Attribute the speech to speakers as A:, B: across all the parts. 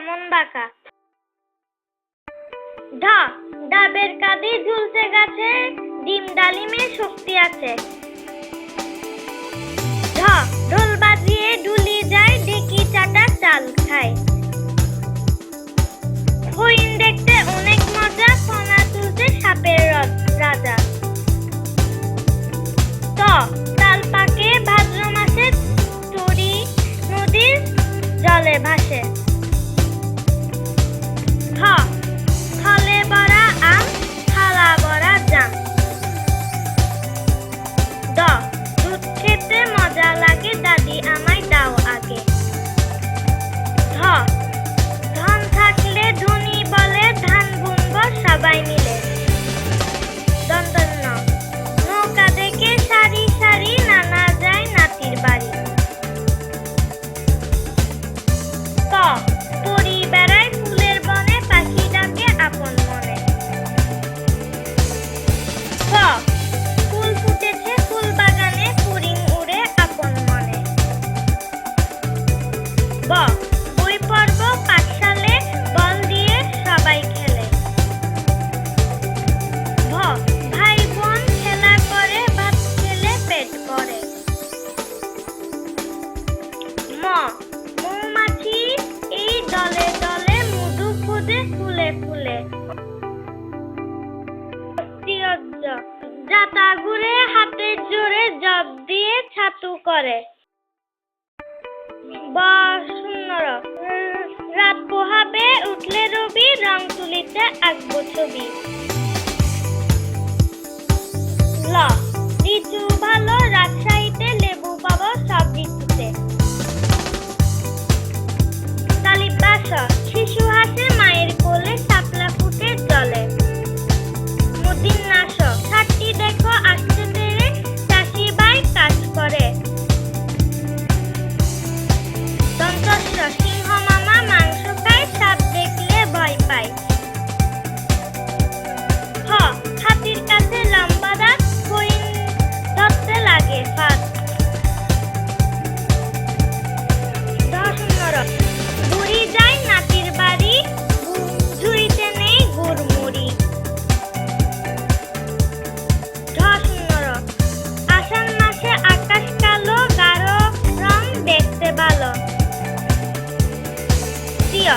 A: কেমন বাঁকা। ঢ ডাবের কাঁদি ঝুলছে গাছে, ডিম ডালিমে শক্তি আছে। ঢ ঢোল বাজিয়ে ঢুলি যায়, ঢেকি চাটা চাল খায়। হরিণ দেখতে অনেক মজা, ফনা তুলছে সাপের রাজা। ত তাল পাকে ভাদ্র মাসে, তরি নদীর জলে ভাসে। থ থলে বড়া আম, থালা বড়া জাম। দ দুধ খেতে মজা লাগে, দাদি আমায় দাও আগে। ধ ধন থাকলে ধনী বলে, ধান বুনবো সবাই মিলে। দন্ত ন নৌকা দেখে সারি সারি, নানা যায় নাতির বাড়ি। ক পরি বেড়ায় ফুলের বনে, পাখি ডাকে আপন মনে। খ ফুল ফুটেছে ফুল বাগানে, ফড়িং উড়ে আপন মনে। গ বই পড়ব পাঠশালে, বল দিয়ে সবাই খেলে। ভ ভাই বোন খেলা করে, ভাত খেলে পেট ভরে। ম মৌমাছি এই দলে দলে, মধু খুঁজে ফুলে ফুলে। জাতা ঘুরে হাতের জোরে, জব দিয়ে ছাতু করে। ব শূন্য র রাত পোহাবে উঠলে রবি, রং তুলিতে আঁকবো ছবি। ল লিচু ভালো রাজশাহীতে, লেবু পাবো সব ঋতুতে। তালিবাস শিশু হাসে মায়ের কোলে, শাপলা ফুটে জলে। মুদিন্নাস ষাটটি দেখো আসছে তেরে, চাষি ভাই কাজ করে। দন্তস্ব সিংহ মামা মাংস খায়, সাপ দেখলে ভয় পায়। হ হাতির কাছে লম্বা দাঁত, হরিণ ধরতে লাগে ফাঁদ। ঢ শূন্য র বুড়ি যায় নাতির বাড়ি, ঝুড়িতে নেই গুড় মুড়ি। ঢ শূন্য র আষাঢ় মাসে আকাশ কালো, গাঢ় রং দেখতে ভালো। টিয়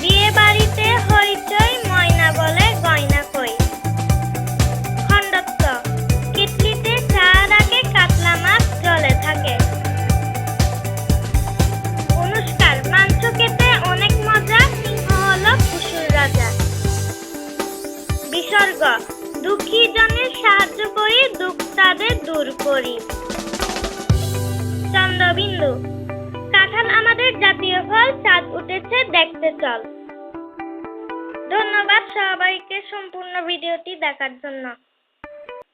A: বিয়ে বাড়িতে হইচই, ময়না বলে গয়না কই। খণ্ডত্ব কেটলিতে চা রাখে, কাতলা মাছ জলে থাকে। অনুষ্কার মাংস খেতে অনেক মজা, সিংহ হলো পশুর রাজা। বিসর্গ দুঃখী জনের সাহায্য করি, দুঃখ তাদের দূর করি। চন্দ্রবিন্দু কাঁঠাল আমাদের জাতীয় ফল, চাঁদ উঠেছে দেখতে চল। ধন্যবাদ সবাইকে সম্পূর্ণ ভিডিওটি দেখার জন্য।